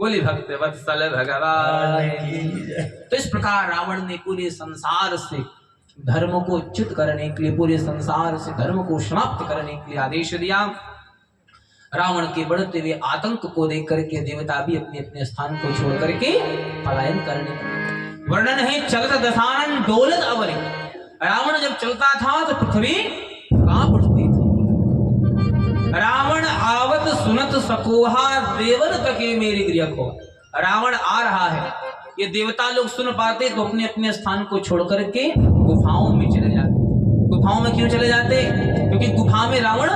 बोले भक्त वत्सल भगवान की। तो इस प्रकार रावण ने पूरे संसार से धर्म को च्युत करने के लिए, पूरे संसार से धर्म को समाप्त करने के लिए आदेश दिया। रावण के बढ़ते हुए आतंक को देख करके देवता भी अपने अपने स्थान को छोड़ करके पलायन करने लगे। वर्णन है चलत दशानन डोलत अवरी। रावण जब चलता था तो पृथ्वी कांप उठती थी। रावण आवत सुनत सकोहा देवन तके मेरी गृह को। रावण आ रहा है, ये देवता लोग सुन पाते तो अपने अपने स्थान को छोड़ करके गुफाओं में चले जाते। गुफाओं में क्यों चले जाते? क्योंकि गुफा में रावण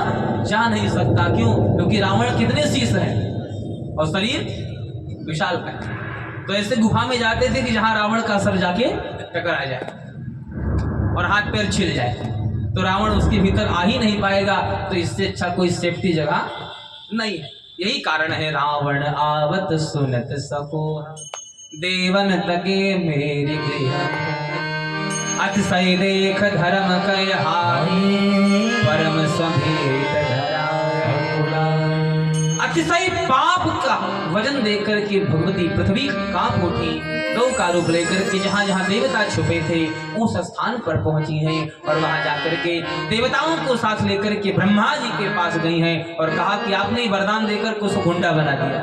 जा नहीं सकता। क्यों? क्योंकि रावण कितने शीश हैं और शरीर विशाल का। तो ऐसे गुफा में जाते थे कि जहां रावण का सर जाके टकरा जाए और हाथ पैर छिल जाए, तो रावण उसके भीतर आ ही नहीं पाएगा। तो इससे अच्छा कोई सेफ्टी जगह नहीं है। यही कारण है रावण आवत सुनत सको देवन तके मेरी गृह। अतिशय देख धर्म कय हानि परम स्वभेद धरा। अतिशय पाप का वजन देकर के भगवती पृथ्वी कांप उठी। गौ का रूप लेकर के जहां जहां देवता छुपे थे उस स्थान पर पहुंची हैं और वहां जाकर के देवताओं को साथ लेकर के ब्रह्मा जी के पास गई हैं और कहा कि आपने वरदान देकर को उसको गुंडा बना दिया।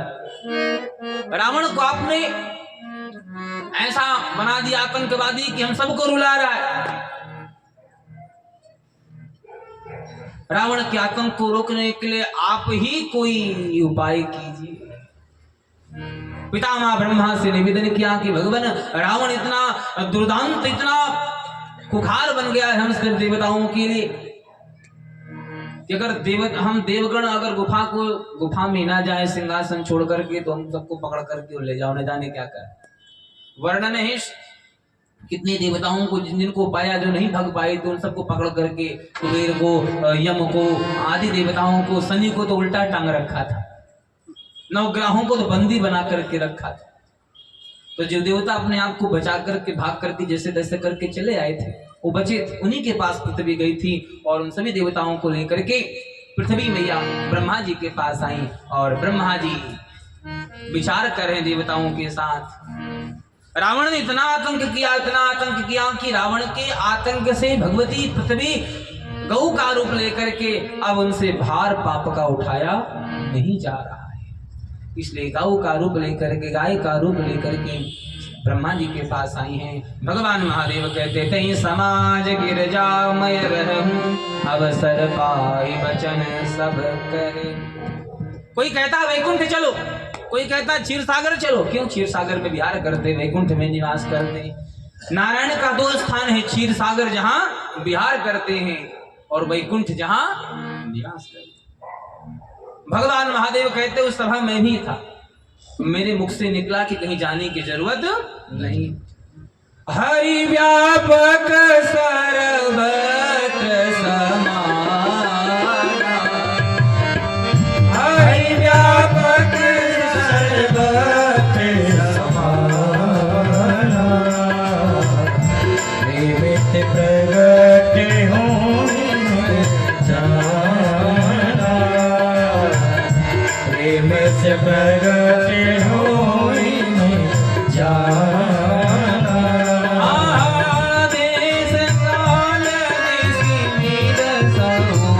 रावण को आपने ऐसा बना दिया आतंकवादी कि हम सबको रुला रहा है। रावण के आतंक को रोकने के लिए आप ही कोई उपाय कीजिए। पितामह ब्रह्मा से निवेदन किया कि भगवान रावण इतना दुर्दांत, इतना खुखार बन गया है हम सब देवताओं के लिए कि अगर हम देवगण अगर गुफा में ना जाए सिंहासन छोड़ करके तो हम सबको पकड़ करके ले जाओ, न जाने क्या कर। वर्णन है कितने देवताओं को जिनको पाया जो नहीं भग पाए तो उन सबको पकड़ करके कुबेर को, यम को, आदि देवताओं को, शनि को तो उल्टा टांग रखा था, नवग्रहों को तो बंदी बना करके रखा था। तो जो देवता अपने आप को बचा करके भाग करके जैसे तैसे करके चले आए थे वो बचे थे, उन्हीं के पास पृथ्वी गई थी और उन सभी देवताओं को लेकर के पृथ्वी मैया ब्रह्मा जी के पास आई और ब्रह्मा जी विचार कर रहे देवताओं के साथ। रावण ने इतना आतंक किया कि रावण के आतंक से भगवती पृथ्वी गौ का रूप लेकर के अब उनसे भार पाप का उठाया नहीं जा रहा है। इसलिए गौ का रूप लेकर के, गाय का रूप लेकर के ब्रह्मा जी के पास आई हैं। भगवान महादेव कहते थे समाज गिर जाओ मैं रहूं अवसर पाए वचन सब कहे। कोई कहता वैकुंठ चलो, कोई कहता क्षीर सागर चलो। क्यों? क्षीर सागर में विहार करते, वैकुंठ में निवास करते। नारायण का दो स्थान है, क्षीर सागर जहां विहार करते हैं और वैकुंठ जहां निवास करते। भगवान महादेव कहते उस सभा में भी था, मेरे मुख से निकला कि कहीं जाने की जरूरत नहीं। हरि व्यापक सर्वत्र समान, हरि व्यापक सर्वत्र समान, निमित्त प्रगट हों जाना, प्रेम से प्रगट हों जाना। देश काल निमित्त समान,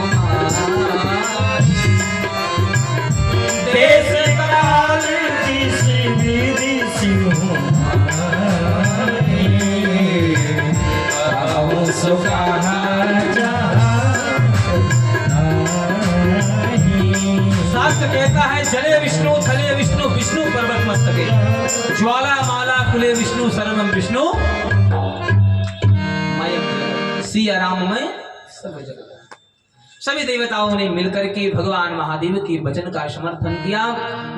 देश काल विधि सिंहानी, शास्त्र कहता है जले विष्णु थले विष्णु विष्णु पर्वत मस्तके, ज्वाला माला कुले विष्णु सर्वम विष्णु सिया राम में सब जगह। सभी देवताओं ने मिलकर के भगवान महादेव के वचन का समर्थन किया।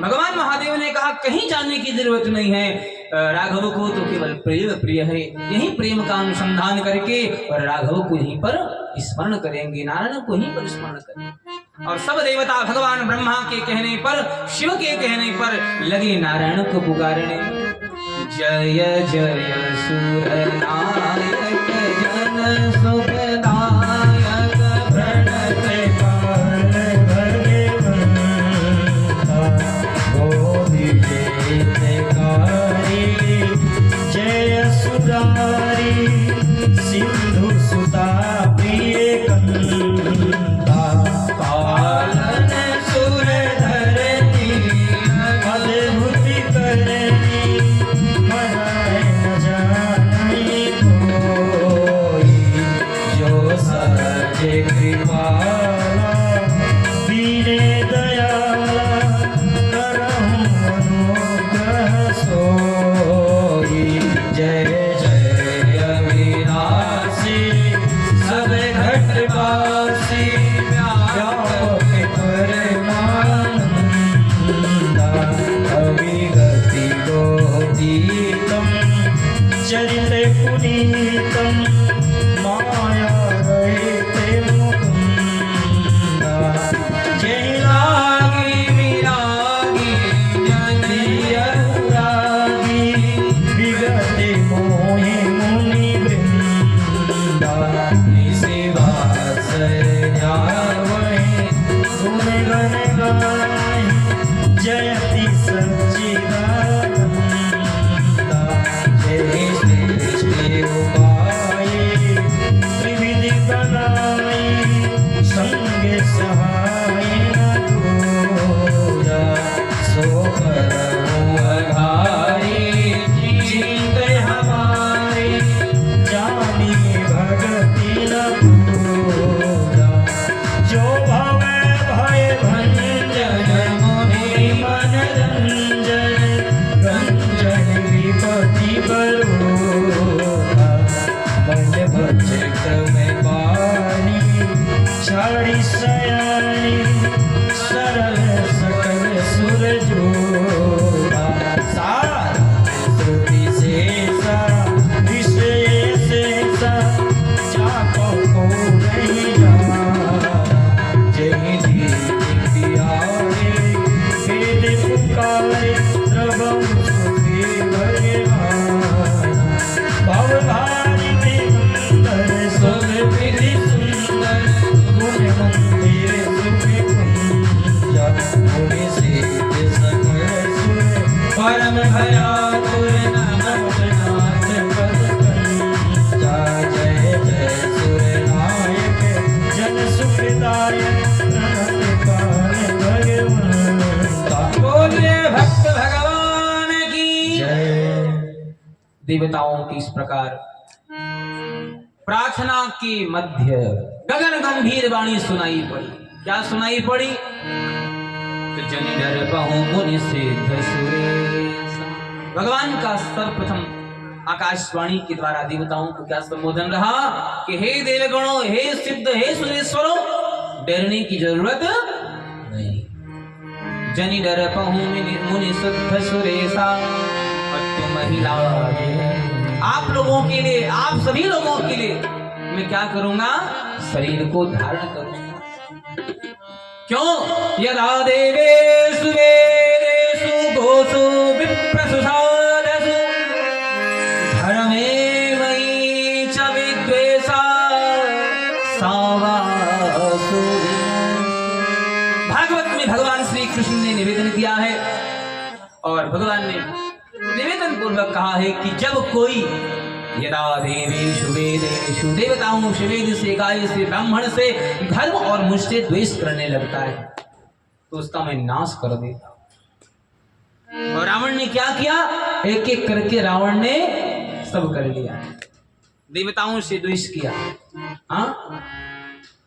भगवान महादेव ने कहा कहीं जाने की जरूरत नहीं है, राघव को तो केवल प्रेम प्रिय है, यही प्रेम का अनुसंधान करके और राघव को यहीं पर स्मरण करेंगे, नारायण को यहीं पर स्मरण करेंगे। और सब देवता भगवान ब्रह्मा के कहने पर, शिव के कहने पर लगे नारायण को पुकारने। जय जय सुर नायक जन सुखदायक प्रणत काल भगवंता गोविंद नारी सिंधु सुता प्रिय कंता पालन सुर धरती अद्भुत करनी मनाए न जाने कोई जो सजे कृपाला दीने दयाला करहु अनुग्रह सोई जय जय अविनाशी सब घटवासी व्यापक परमानंदा अविगति गोतीतम चरित पुनीतम माया रहिते मुकुंदा जय लागी विरागी जनी अनुरागी विगते मोहि मुनि वृंदा निशिवास न्यावहि गुण गण गाय जयति सच्चिदानंदा जय श्री उपाय त्रिविधि बनाई संगे सहाय न दूजा सो करहु अघारी जीत हमारी जानी भगति न पूजा जो भवे भय भंजन मुनि मन रंजन रंजन विपति बरोधा मन भजक में पानी छाड़ी सयानी सरल सकल सुर जोड़ा सार श्रुति शेषा विषय शेषा जाको को नहीं जाना जय दीप आए वेद पुकारे प्रभु सुखी भगवान भव भारी दिगंबर सब विधि सुंदर गुण मंदिर सुखी कुंजा भूमि सिद्ध सकल सुर परम भयातुर नाथ पद कंजा जय जय सुर नायक जन सुखदायक प्रणत काल भगवंता बोलिए भक्त भगवान की जय। देवताओं की इस प्रकार प्रार्थना के मध्य गगन गंभीर वाणी सुनाई पड़ी। क्या सुनाई पड़ी? तो जनि डरबहु मुनि सिद्ध सुरेश। भगवान का सर्वप्रथम आकाशवाणी के द्वारा देवताओं को क्या संबोधन रहा कि हे देवगणों, हे सिद्ध, हे सुरेश्वरों, डरने की जरूरत नहीं। जनि डरबहु मुनि सिद्ध सुरेशा। महिला आप लोगों के लिए, आप सभी लोगों के लिए मैं क्या करूंगा? शरीर को धारण करूंगा। क्यों? यदा देवेषु वेदेषु गोषु विप्रसु साधसु धर्मे मयि च विद्वेषा सावासु। भागवत में भगवान श्री कृष्ण ने निवेदन किया है और भगवान ने निवेदन पूर्वक कहा है कि जब कोई यदा देवेषु वेदेषु, देवताओं से, वेद से, गाय से, ब्राह्मण से, धर्म और मुझसे द्वेष करने लगता है तो उसका मैं नाश कर देता हूं। और रावण ने क्या किया? एक एक करके रावण ने सब कर लिया। देवताओं से द्वेष किया, हाँ,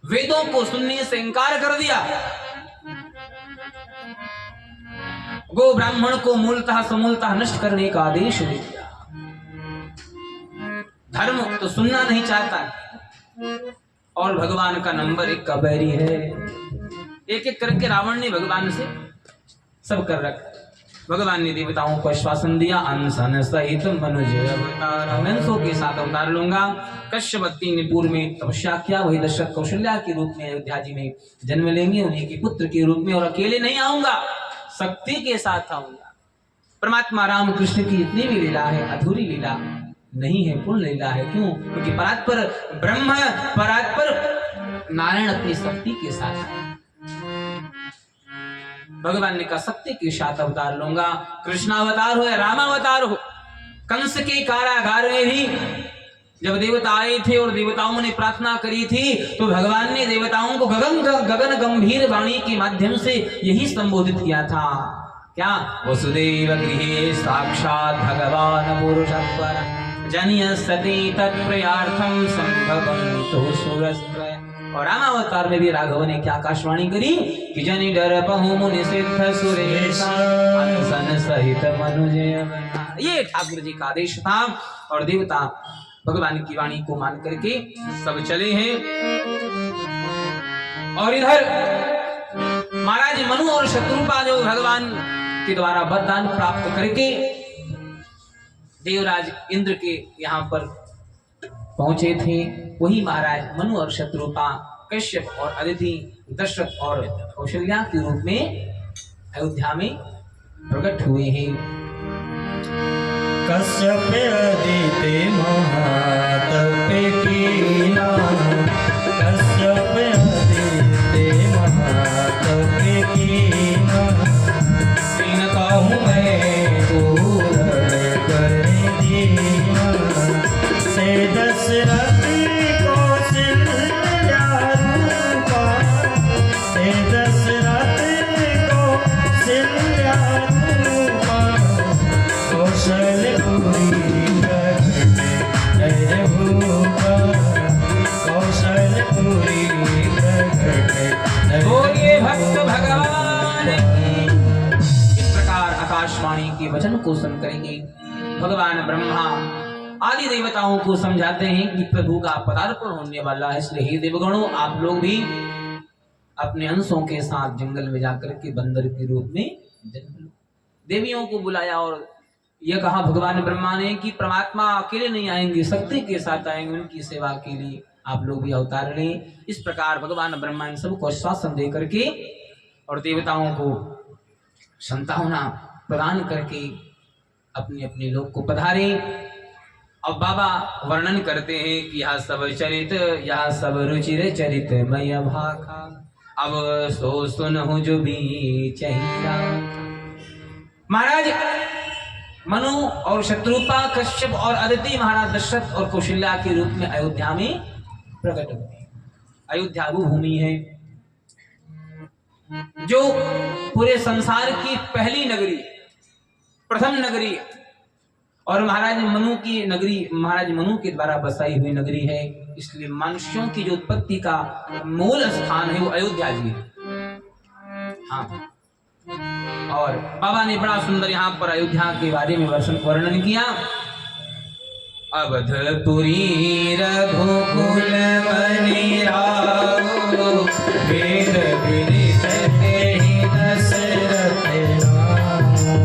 वेदों को सुनने से इंकार कर दिया, गो ब्राह्मण को मूलतः समूलतः नष्ट करने का आदेश दे दिया। धर्म तो सुनना नहीं चाहता और भगवान का नंबर 1 का बैरी है। एक एक करके रावण ने भगवान से सब कर रखा। भगवान ने देवताओं को आश्वासन दिया, अनशन सहित मनुज अवतार, मैं अंशों के साथ अवतार लूंगा। कश्यपति ने पूर्व में तपस्या किया, वही दशरथ कौशल्या के रूप में अयोध्या जी में जन्म लेंगे, उन्हीं के पुत्र के रूप में, और अकेले नहीं आऊंगा, शक्ति के साथ आऊंगा। परमात्मा राम कृष्ण की इतनी भी लीला है, अधूरी लीला नहीं है, पूर्ण लीला है। क्यों? क्योंकि परात्पर ब्रह्म, परात्पर नारायण अपनी शक्ति के साथ है। भगवान ने कहा शक्ति के साथ अवतार लूंगा, कृष्णावतार हो या रामावतार हो, कंस के कारागार में भी जब देवता आए थे और देवताओं ने प्रार्थना करी थी तो भगवान ने देवताओं को गगन गंभीर वाणी के माध्यम से यही संबोधित किया था। क्या? वसुदेव गृहे साक्षात भगवान पुरुषत्वर जनियसते तत्प्रयार्थम संभवन्तु सुरस्त्रय। और रामावतार में भी राघव ने क्या आकाशवाणी करी कि जनि डर पहु मुनि सिद्ध सुरेश अनसन सहित मनुजय बना। ये ठाकुर जी का आदेश था और देवता भगवान की वाणी को मान करके सब चले हैं। और इधर महाराज मनु और शत्रुपा जो भगवान के द्वारा वरदान प्राप्त करके देवराज इंद्र के यहाँ पर पहुंचे थे, वही महाराज मनु और शत्रुपा कश्यप और अदिति दशरथ और कौशल्या के रूप में अयोध्या में प्रकट हुए हैं। कश्यप अदिति महातप कीना, कश्यप अदिति महातप कीना, तीन कहूँ मैं पूर्ण कर दीना, से दशरथ कौशल्या रूपा, से दशरथ कौशल्या रूपा, कौशलपुरी प्रगटे जय भूपा, कौशलपुरी प्रगटे बोलिए भक्त भगवान। इस प्रकार आकाशवाणी के वचन को सुन करेंगे भगवान ब्रह्मा आदि देवताओं को समझाते हैं कि प्रभु का पदार्पण होने वाला है, इसलिए हे देवगणों आप लोग भी अपने अंशों के साथ जंगल में जाकर के बंदर के रूप में जन्म लो। देवियों को बुलाया और यह कहा भगवान ब्रह्मा ने कि परमात्मा अकेले नहीं आएंगे, शक्ति के साथ आएंगे, उनकी सेवा के लिए आप लोग भी अवतार लें। इस प्रकार भगवान ब्रह्मा इन सबको आश्वासन दे करके और देवताओं को संतावना प्रदान करके अपने अपने लोक को पधारे। अब बाबा वर्णन करते हैं कि यह सब चरित, यह सब रुचिर चरित मय भाखा, अब सो सुनहु जो भी चाहिए। महाराज मनु और शत्रुपा कश्यप और अदिति महाराज दशरथ और कौशल्या के रूप में अयोध्या में प्रकट हुए। अयोध्या वो भूमि है जो पूरे संसार की पहली नगरी, प्रथम नगरी और महाराज मनु की नगरी, महाराज मनु के द्वारा बसाई हुई नगरी है। इसलिए मनुष्यों की जो उत्पत्ति का मूल स्थान है वो अयोध्या जी है। हाँ, और बाबा ने बड़ा सुंदर यहाँ पर अयोध्या के बारे में वर्णन किया। अवधपुरी रघुकुल मनि राघो, वेद विदित तेहि दशरथ नामो,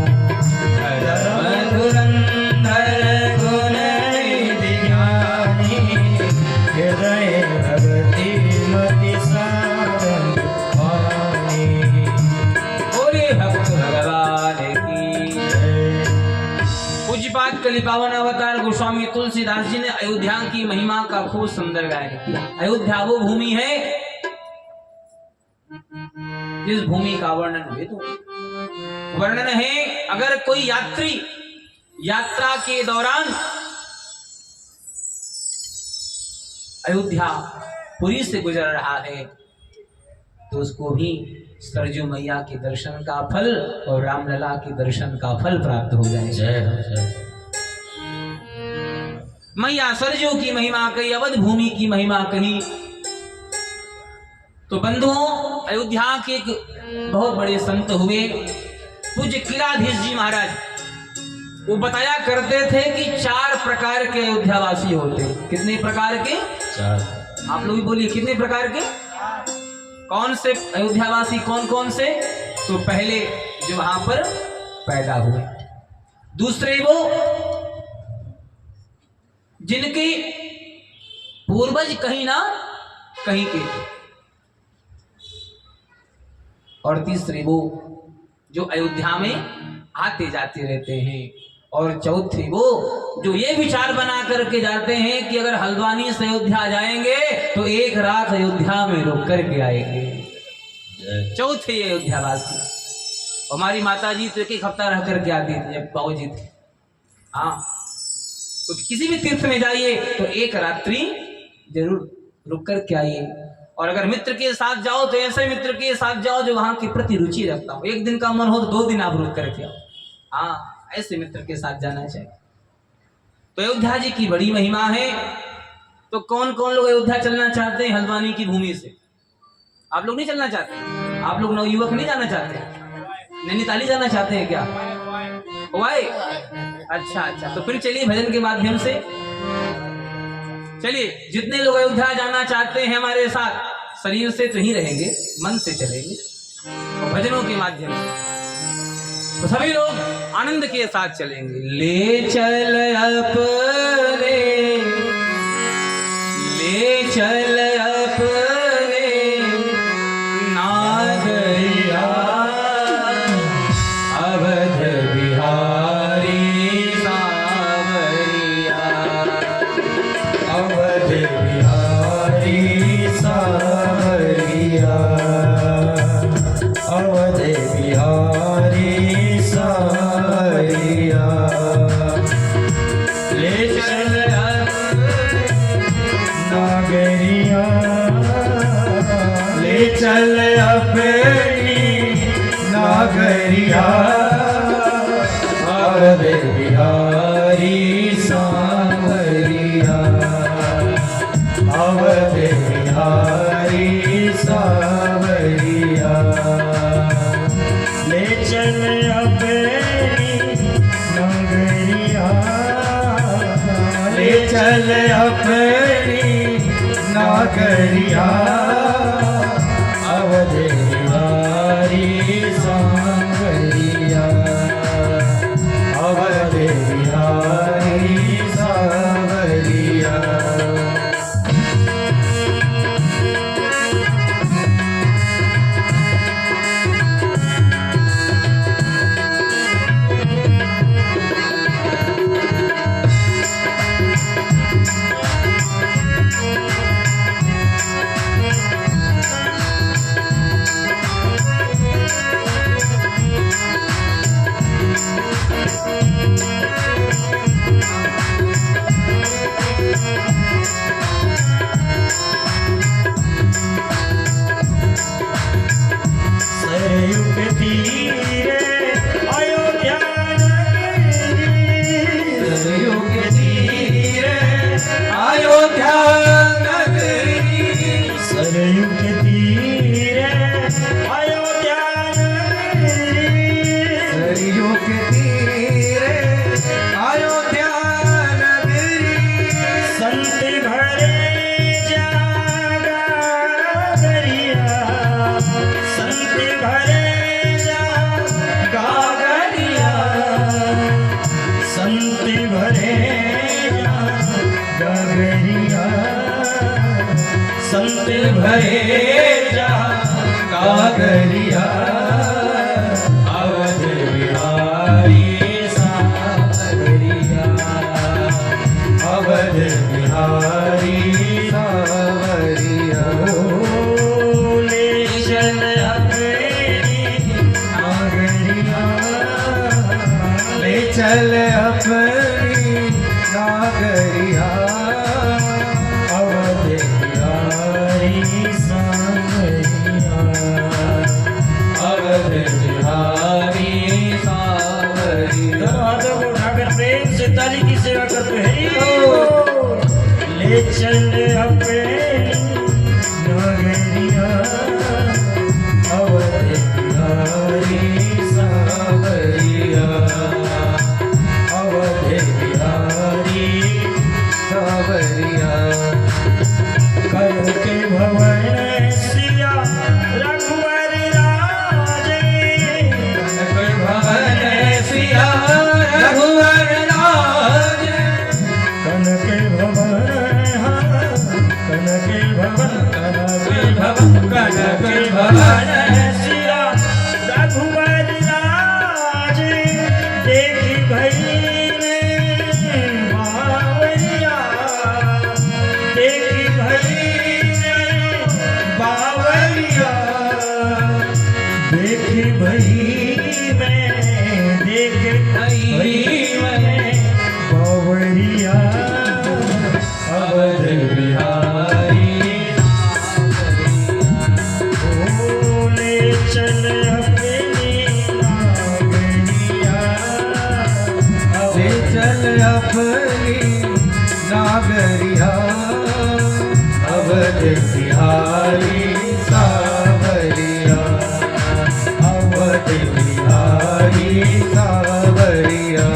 धर्म धुरंधर गुण निधि ज्ञानी, हृदय भगति मति साधन पानी। बोले भक्त भगवान की जय। पूज्यपाद कलि पावन अवतार गोस्वामी तुलसीदास जी ने अयोध्या की महिमा का खूब सुंदर गायन किया। अयोध्या वो भूमि है जिस भूमि का वर्णन हेतु वर्णन है, अगर कोई यात्री यात्रा के दौरान अयोध्या पुरी से गुजर रहा है तो उसको भी सरजू मैया के दर्शन का फल और रामलला के दर्शन का फल प्राप्त हो जाए। जय मैया सरजू की महिमा कही, अवध भूमि की महिमा कही। तो बंधुओं, अयोध्या के एक बहुत बड़े संत हुए पूज्य किलाधीश जी महाराज, वो बताया करते थे कि 4 प्रकार के अयोध्यावासी होते। कितने प्रकार के? 4। आप लोग भी बोलिए कितने प्रकार के? कौन से अयोध्यावासी, कौन कौन से? तो पहले जो वहां पर पैदा हुए, दूसरे वो जिनके पूर्वज कहीं ना कहीं के, और तीसरे वो जो अयोध्या में आते जाते रहते हैं, और चौथे वो जो ये विचार बना करके जाते हैं कि अगर हल्द्वानी से अयोध्या जाएंगे तो एक रात अयोध्या में रुक करके आएंगे। चौथे अयोध्यावासी। हमारी माता जी तो एक हफ्ता रह करके आती थी जब बाबू जी थे। हाँ, तो किसी भी तीर्थ में जाइए तो एक रात्रि जरूर रुक कर के आइए। और अगर मित्र के साथ जाओ तो ऐसे मित्र के साथ जाओ जो वहां के प्रति रुचि रखता हो। एक दिन का मन हो तो 2 दिन आप रुक करके आओ। हाँ, ऐसे मित्र के साथ जाना चाहिए। तो अयोध्या जी की बड़ी महिमा है। तो कौन कौन लोग अयोध्या चलना चाहते हैं हल्द्वानी की भूमि से? आप लोग नहीं चलना चाहते? आप लोग नवयुवक नहीं जाना चाहते? नैनीताली जाना चाहते हैं क्या? वाई? अच्छा अच्छा, तो फिर चलिए भजन के माध्यम से चलिए। जितने लोग अयोध्या जाना चाहते हैं हमारे साथ, शरीर से तो ही रहेंगे, मन से चलेंगे और भजनों के माध्यम से। तो सभी लोग आनंद के साथ चलेंगे। ले चल अपने, ले चल अपने नागरिया, अवध बिहारी सावरिया, अवध बिहारी सावरिया, अवध बिहारी सावरिया। ले चल नागरिया, ले चल अपनी नागरिया, अवध बिहारी सावरिया, अवध बिहारी सावरिया। ले चल अपनी नागरिया, ले चल अपनी नागरिया, अवध बिहारी सावरिया, अवध बिहारी सावरिया। सरयू के तीरे अयोध्या नगरी, सरयू के तीरे अयोध्या नगरी, सरयू के तीरे अयोध्या नगरी, सरयू के तीरे अयोध्या नगरी। संत भरे जागा दरिया, संत भरे जागा दरिया, संत भरे जागा दरिया, संत भरे जागा दरिया, अवध बिहारी सावरिया, अवध बिहारी सावरिया। ले चल अपनी नागरिया, ले चल अपनी नागरिया, अवध बिहारी सावरिया, अवध बिहारी सावरिया। हाथों को उठाकर प्रेम से ताली की सेवा करते हैं। ले चल अपनी नागरिया, अवध बिहारी सावरिया, अवध बिहारी सावरिया। कर के भवन सिया रघुवर राजे, कनक भवन सिया रघुवर राजे, कनक भवन, कनक भवन, कनक भवन, कनक भवन सिया रघुवर राजे। देखी भई बावरिया, देखी भई बावरिया, देखी भई में, देख भई में बावरिया, चल अपनी नागरिया अवध बिहारी सावरिया अवध बिहारी सावरिया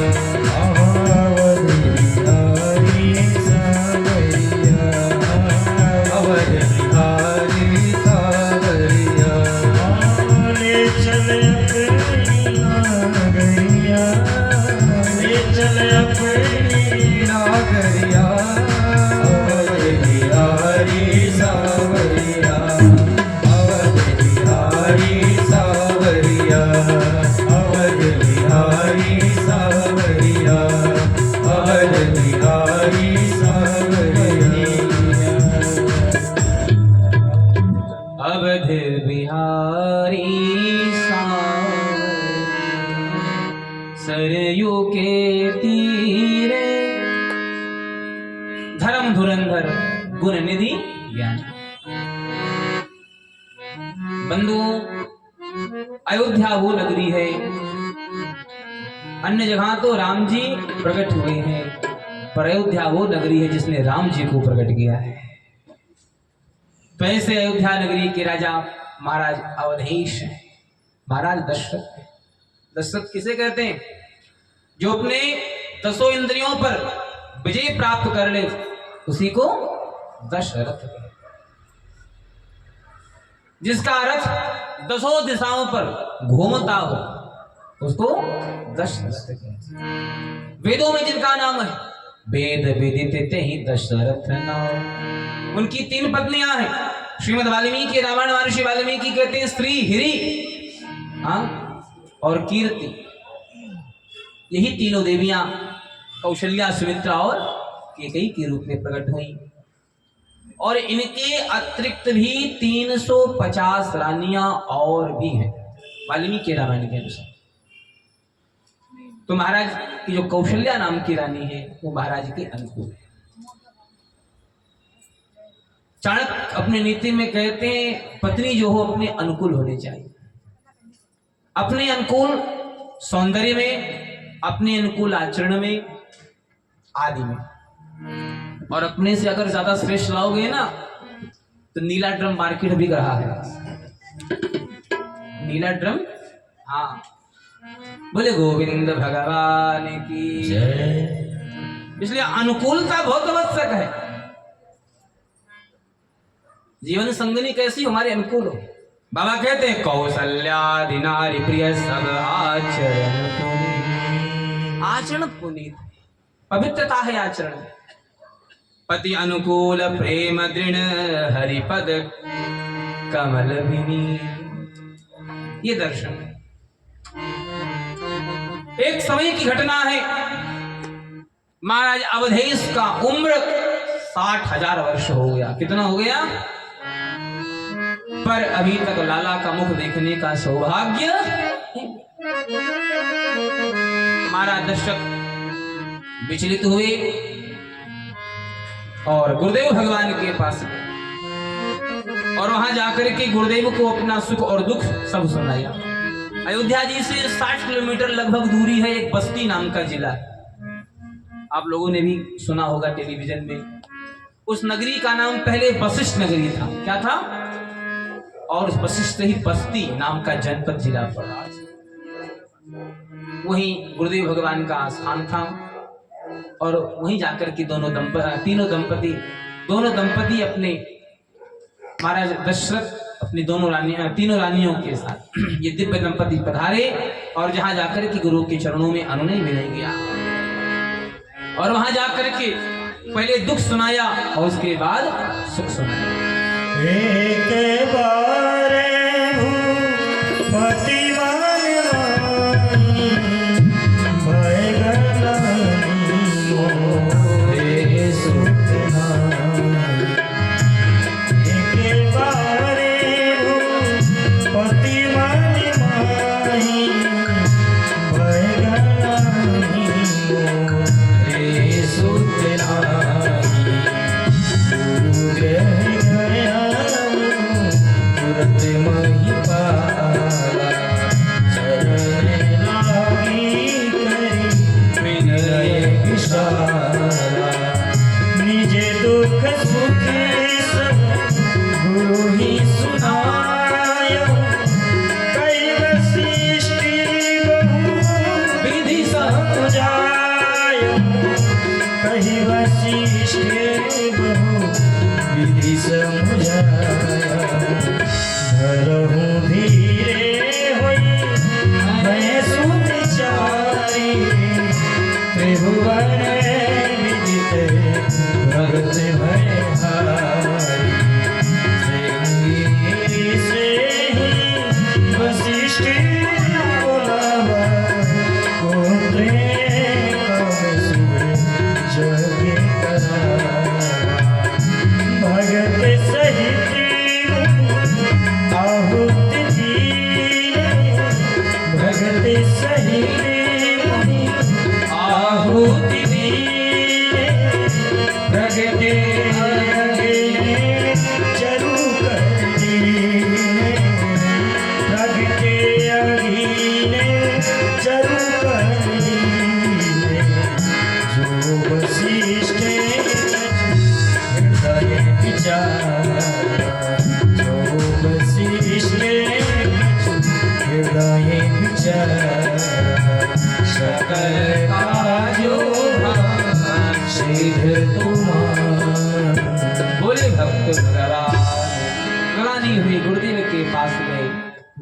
अवध बिहारी सावरिया अवध बिहारी सावरिया ले चल अपनी नागरिया ले चल अपनी नागरिया अवध बिहारी सावरिया अवध बिहारी सावरिया अवध बिहारी सावरिया अवध बिहारी सावरिया अवध बिहारी सरयू के तीरे धर्म धुरंधर गुण निधि ज्ञान। बंधु, अयोध्या वो नगरी है, अन्य जगह तो राम जी प्रकट हुए हैं, पर अयोध्या वो नगरी है जिसने राम जी को प्रकट किया है। तो ऐसे अयोध्या नगरी के राजा महाराज अवधेश हैं, महाराज दशरथ। दशरथ किसे कहते हैं? जो अपने 10 इंद्रियों पर विजय प्राप्त कर ले उसी को दशरथ कहते हैं। जिसका रथ 10 दिशाओं पर घूमता हो उसको दशरथ कहते हैं। वेदों में जिनका नाम है वेद विदित ही दशरथ नाम। उनकी 3 पत्नियां हैं। श्रीमद् वाल्मीकि रामायण महर्षि वाल्मीकि कहते हैं स्त्री हिरी और कीर्ति, यही तीनों देवियां कौशल्या, सुमित्रा और कैकेयी के रूप में प्रकट हुई। और इनके अतिरिक्त भी 350 रानियां और भी हैं वाल्मीकि रामायण के अनुसार। तो महाराज की जो कौशल्या नाम की रानी है वो महाराज के अनुकूल है। चाणक्य अपने नीति में कहते हैं पत्नी जो हो अपने अनुकूल होनी चाहिए, अपने अनुकूल सौंदर्य में, अपने अनुकूल आचरण में आदि में। और अपने से अगर ज्यादा श्रेष्ठ लाओगे ना तो नीला ड्रम मार्केट बिक रहा है। नीला ड्रम, हाँ, बोले गोविंद भगवान की जय। इसलिए अनुकूलता बहुत आवश्यक है। जीवन संगनी कैसी हमारे अनुकूल हो। बाबा कहते हैं कौशल्यादि नारी प्रिय सब आचरण पुनीत। आचरण पुनीत, पवित्रता है आचरण। पति अनुकूल प्रेम दृढ़ हरिपद कमल विनीत, ये दर्शन है। एक समय की घटना है, महाराज अवधेश का उम्र 60,000 वर्ष हो गया। कितना हो गया? पर अभी तक लाला का मुख देखने का सौभाग्य है। महाराज दशरथ विचलित हुए और गुरुदेव भगवान के पास गए और वहां जाकर के गुरुदेव को अपना सुख और दुख सब सुनाया। अयोध्या जी से 60 किलोमीटर लगभग दूरी है एक बस्ती नाम का जिला। आप लोगों ने भी सुना होगा टेलीविजन में। उस नगरी का नाम पहले वशिष्ठ नगरी था। क्या था? और उस वशिष्ठ से ही बस्ती नाम का जनपद जिला पड़ा। वहीं गुरुदेव भगवान का स्थान था और वहीं जाकर के दोनों दंपति अपने महाराज दशरथ अपनी तीनों रानियों के साथ ये दिव्य दंपति पधारे और जहां जाकर के गुरु के चरणों में अनुनय मिल गया और वहां जाकर के पहले दुख सुनाया और उसके बाद सुख सुनाया। एक बारे भूपति बुझायो कही वशिष्ठे बहु विधि समझाया धरहु धीरे होई मैं सुत चारी त्रिभुवन विदित भगत भय हारी श्रृंगी से ही वशिष्ठ बोलावा पुत्रे जग भगत सहित आहुति दीने भगत सहित आहुति दीने प्रगटे चरु कर दीने प्रगटे अधीने चरु कर दीने जो वशिष्ठ हृदय विचार जो वशिष्ठ हृदय विचार सकल काजो सिद्ध तुम्हार। बोले भक्त भगवान गलानी हुई गुरुदेव के पास गए,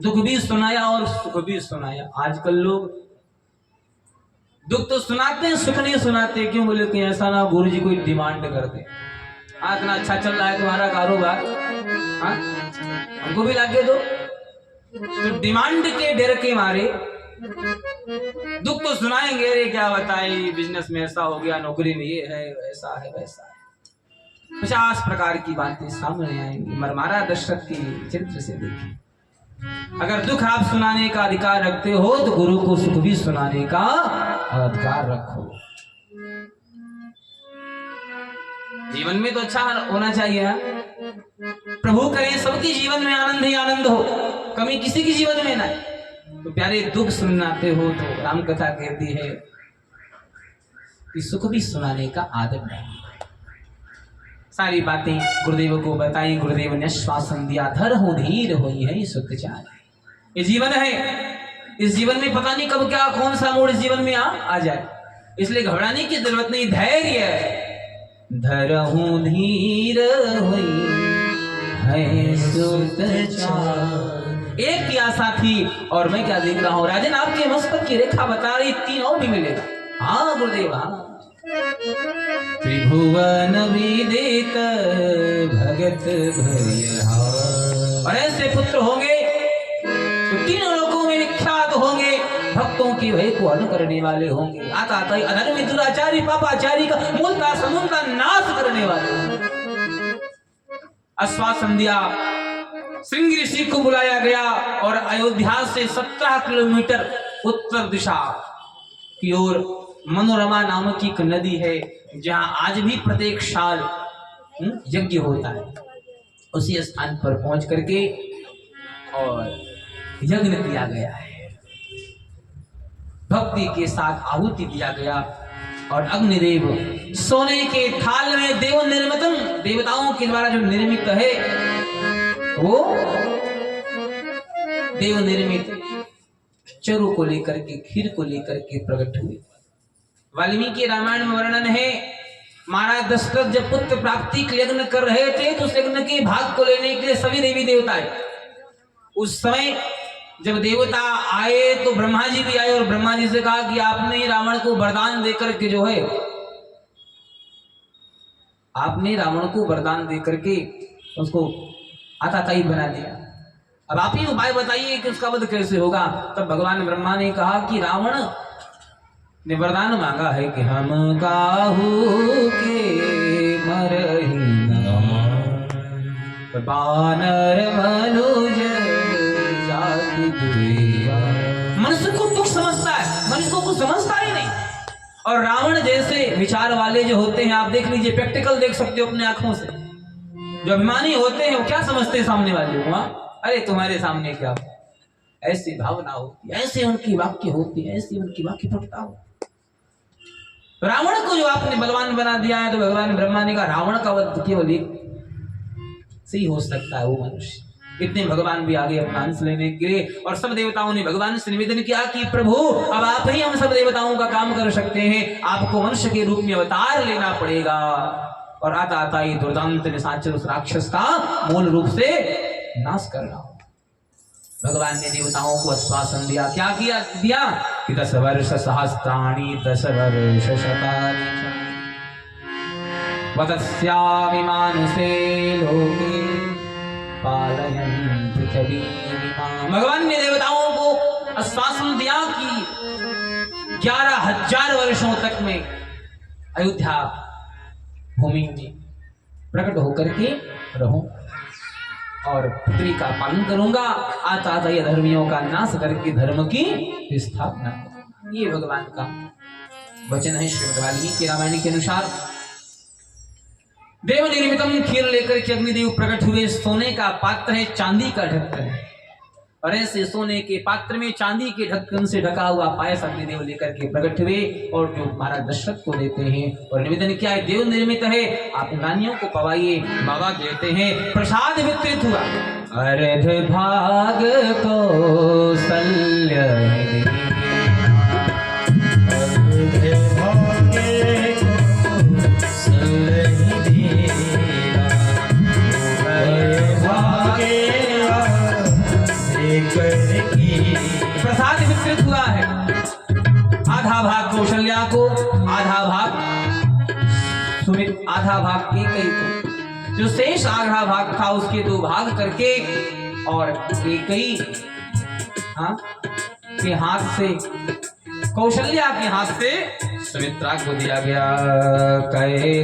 दुख भी सुनाया और सुख भी सुनाया। आजकल लोग दुख तो सुनाते हैं, सुख नहीं सुनाते। क्यों? बोले कि ऐसा ना गुरु जी कोई डिमांड करते। हाँ, इतना अच्छा चल रहा है तुम्हारा कारोबार, हाँ हमको भी लाके दो। तो डिमांड के डर के मारे दुख तो सुनाएंगे, अरे क्या बताए बिजनेस में ऐसा हो गया, नौकरी में ये है, ऐसा है वैसा है, 50 प्रकार की बातें सामने आएंगी। मरमारा दशरथ की चरित्र से देखिए। अगर दुख आप सुनाने का अधिकार रखते हो तो गुरु को सुख भी सुनाने का अधिकार रखो। जीवन में तो अच्छा होना चाहिए, हाँ? प्रभु करे सबके जीवन में आनंद ही आनंद हो, कमी किसी के जीवन में ना। तो प्यारे दुख सुनाते हो तो राम कथा कहती है कि सुख भी सुनाने का आदत नहीं। सारी बातें गुरुदेव को बताई, गुरुदेव ने आश्वासन दिया, धर हो धीर होई है सुख चार। ये जीवन है, इस जीवन में पता नहीं कब क्या कौन सा मोड़ इस जीवन में आ जाए, इसलिए घबराने की जरूरत नहीं। धैर्य धरहु धीर होई है सुख चार। एक की आशा थी और मैं क्या देख रहा हूं, राजन आपके मस्तक की रेखा बता रही, 3 और भी मिलेगा। हाँ गुरुदेव, हाँ। त्रिभुवन विदित भगत भय और ऐसे पुत्र होंगे तो 3 लोकों में विख्यात होंगे, भक्तों की भय को हरण करने वाले होंगे। आता अधर्मी दुराचारी पापाचारी का मूलता समूलता नाश करने वाले। आश्वासन दिया, श्रृंगी ऋषि को बुलाया गया और अयोध्या से 17 किलोमीटर उत्तर दिशा की ओर मनोरमा नामक की एक नदी है, जहां आज भी प्रत्येक साल यज्ञ होता है। उसी स्थान पर पहुंच करके और यज्ञ किया गया है, भक्ति के साथ आहुति दिया गया। और अग्निदेव सोने के थाल में देव निर्मितम, देवताओं के द्वारा जो निर्मित है वो देव निर्मित चरु को लेकर के, खीर को लेकर के प्रकट हुए। वाल्मीकि रामायण में वर्णन है, महाराज दशरथ जब पुत्र प्राप्ति के यज्ञ कर रहे थे तो उस यज्ञ के भाग को लेने के लिए सभी देवी देवता आए। उस समय जब देवता आए तो ब्रह्मा जी भी आए और ब्रह्मा जी से कहा कि आपने रावण को वरदान देकर के जो है, आपने रावण को वरदान देकर के उसको आताताई बना दिया, अब आप ही उपाय बताइए कि उसका वध कैसे होगा। तब भगवान ब्रह्मा ने कहा कि रावण ने वरदान मांगा है कि हम काहू के मरही बानर मनुज जाति दुर्गा। मनुष्य को दुख समझता है, मनुष्य को कुछ समझता ही नहीं। और रावण जैसे विचार वाले जो होते हैं, आप देख लीजिए, प्रैक्टिकल देख सकते हो अपने आंखों से, जो अभिमानी होते हैं वो क्या समझते हैं सामने वाले को, अरे तुम्हारे सामने क्या, ऐसी भावना होती है, ऐसे उनकी वाक्य होती है, ऐसी उनकी वाक्य प्रकटा हो। रावण को जो आपने बलवान बना दिया है, तो भगवान ब्रह्मा ने कहा रावण का वध केवल एक से ही हो सकता है, वो मनुष्य इतने भगवान भी आगे अपना अंश लेने के लिए, और सब देवताओं ने भगवान से निवेदन किया कि प्रभु अब आप ही हम सब देवताओं का काम कर सकते हैं, आपको मनुष्य के रूप में अवतार लेना पड़ेगा और आता आता ये दुर्दांत निशाचर उस राक्षस का मूल रूप से नाश करना हो। भगवान ने देवताओं को आश्वासन दिया, क्या किया दिया कि 10 वर्ष सहस्त्राणि 10 वर्ष शतानि वतस्यामि मानुषे लोके पालयन् पृथिवीमिमाम्। भगवान ने देवताओं को आश्वासन दिया कि 11,000 वर्षों तक में अयोध्या भूमि में प्रकट होकर के रहूं और पृथ्वी का पालन करूंगा, आता आता ये धर्मियों का नाश करके धर्म की स्थापना। ये भगवान का वचन है श्रीमद् वाल्मीकि रामायण के अनुसार। देव निर्मितम खीर लेकर के अग्निदेव प्रकट हुए। सोने का पात्र है, चांदी का ढक्कन है, और ऐसे सोने के पात्र में चांदी के ढक्कन से ढका हुआ पायस अग्निदेव लेकर के प्रकट हुए और जो महाराज दशरथ को देते हैं और निवेदन किया है देव निर्मित है, आप रानियों को पवाइए। बाबा कहते हैं प्रसाद वितरित हुआ। अर्ध भाग कौशल्य प्रसाद वितरित हुआ है। आधा भाग कौशल्या को, आधा भाग सुमित, आधा भाग केकई को। जो शेष आधा भाग था उसके 2 भाग करके और केकई के हाथ से, कौशल्या के हाथ से सुमित्रा को दिया गया। कैकेयी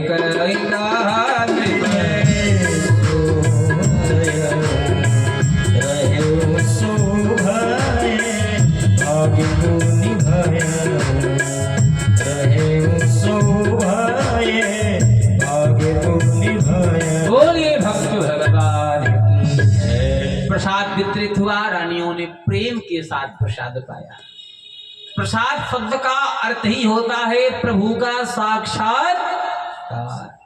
बोलिए भक्त भगवान की। प्रसाद वितरित हुआ, रानियों ने प्रेम के साथ प्रसाद पाया। प्रसाद शब्द का अर्थ ही होता है प्रभु का साक्षात्कार।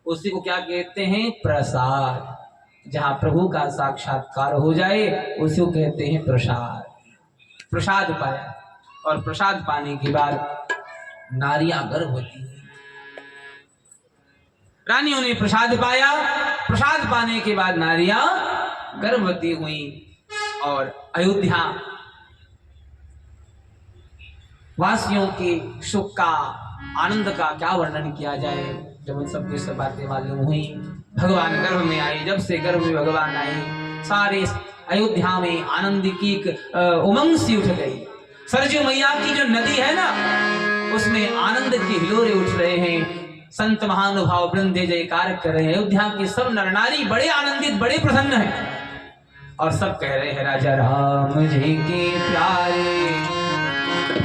उसी को क्या कहते हैं? प्रसाद। जहां प्रभु का साक्षात्कार हो जाए उसी को कहते हैं प्रसाद। प्रसाद पाया और प्रसाद पाने के बाद नारियां गर्भवती हुई। रानियों ने प्रसाद पाया, प्रसाद पाने के बाद नारियां गर्भवती हुई और अयोध्या वासियों के सुख का, आनंद का क्या वर्णन किया जाए। जब उन सबकी सब बातें मालूम हुई, भगवान गर्भ में आए। जब से गर्भ में भगवान आए, सारे अयोध्या में आनंद की उमंग सी उठ गई। सरजू मैया की जो नदी है ना, उसमें आनंद के हिलोरे उठ रहे हैं। संत महानुभाव वृंद जयकार कर रहे हैं। अयोध्या के सब नर नारी बड़े आनंदित, बड़े प्रसन्न हैं और सब कह रहे हैं राजा राम जी के प्यारे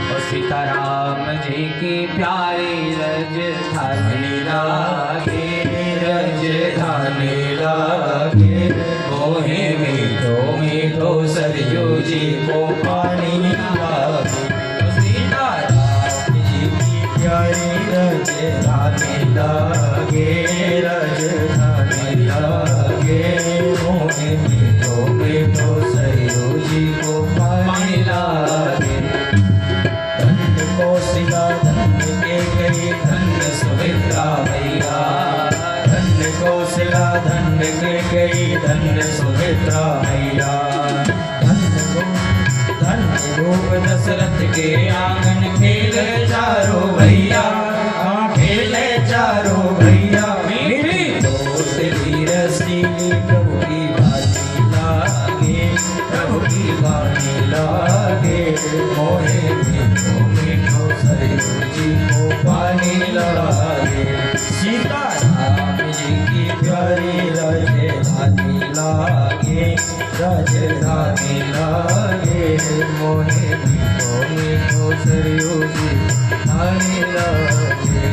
और सीताराम जी के प्यारे राजधानी लागे, राजधानी लागे। मोहे मीठो मीठो सरयू जी को पानी लागे। सीताराम जी की प्यारी राजधानी लागे, राजधानी लागे। मोहे मीठो मीठो सरयू जी को पानी लागे। कौशिका धन्य केकई धन्य सुमित्रा मैया, धन्य कौशिला धन्य केकई धन्य सुमित्रा मैया। धन्य रूप दशरथ के आंगन खेले चारों भैया, खेले चारों भैया। मेरी दोस्त की रसीली प्रभु की बानी लागे, प्रभु की बानी लागे। मोहे जी को पानी लागे। सीताराम जी की प्यारी राजधानी लागे, राजधानी लागे। मोहे मीठो मीठो सरयू जी पानी लागे।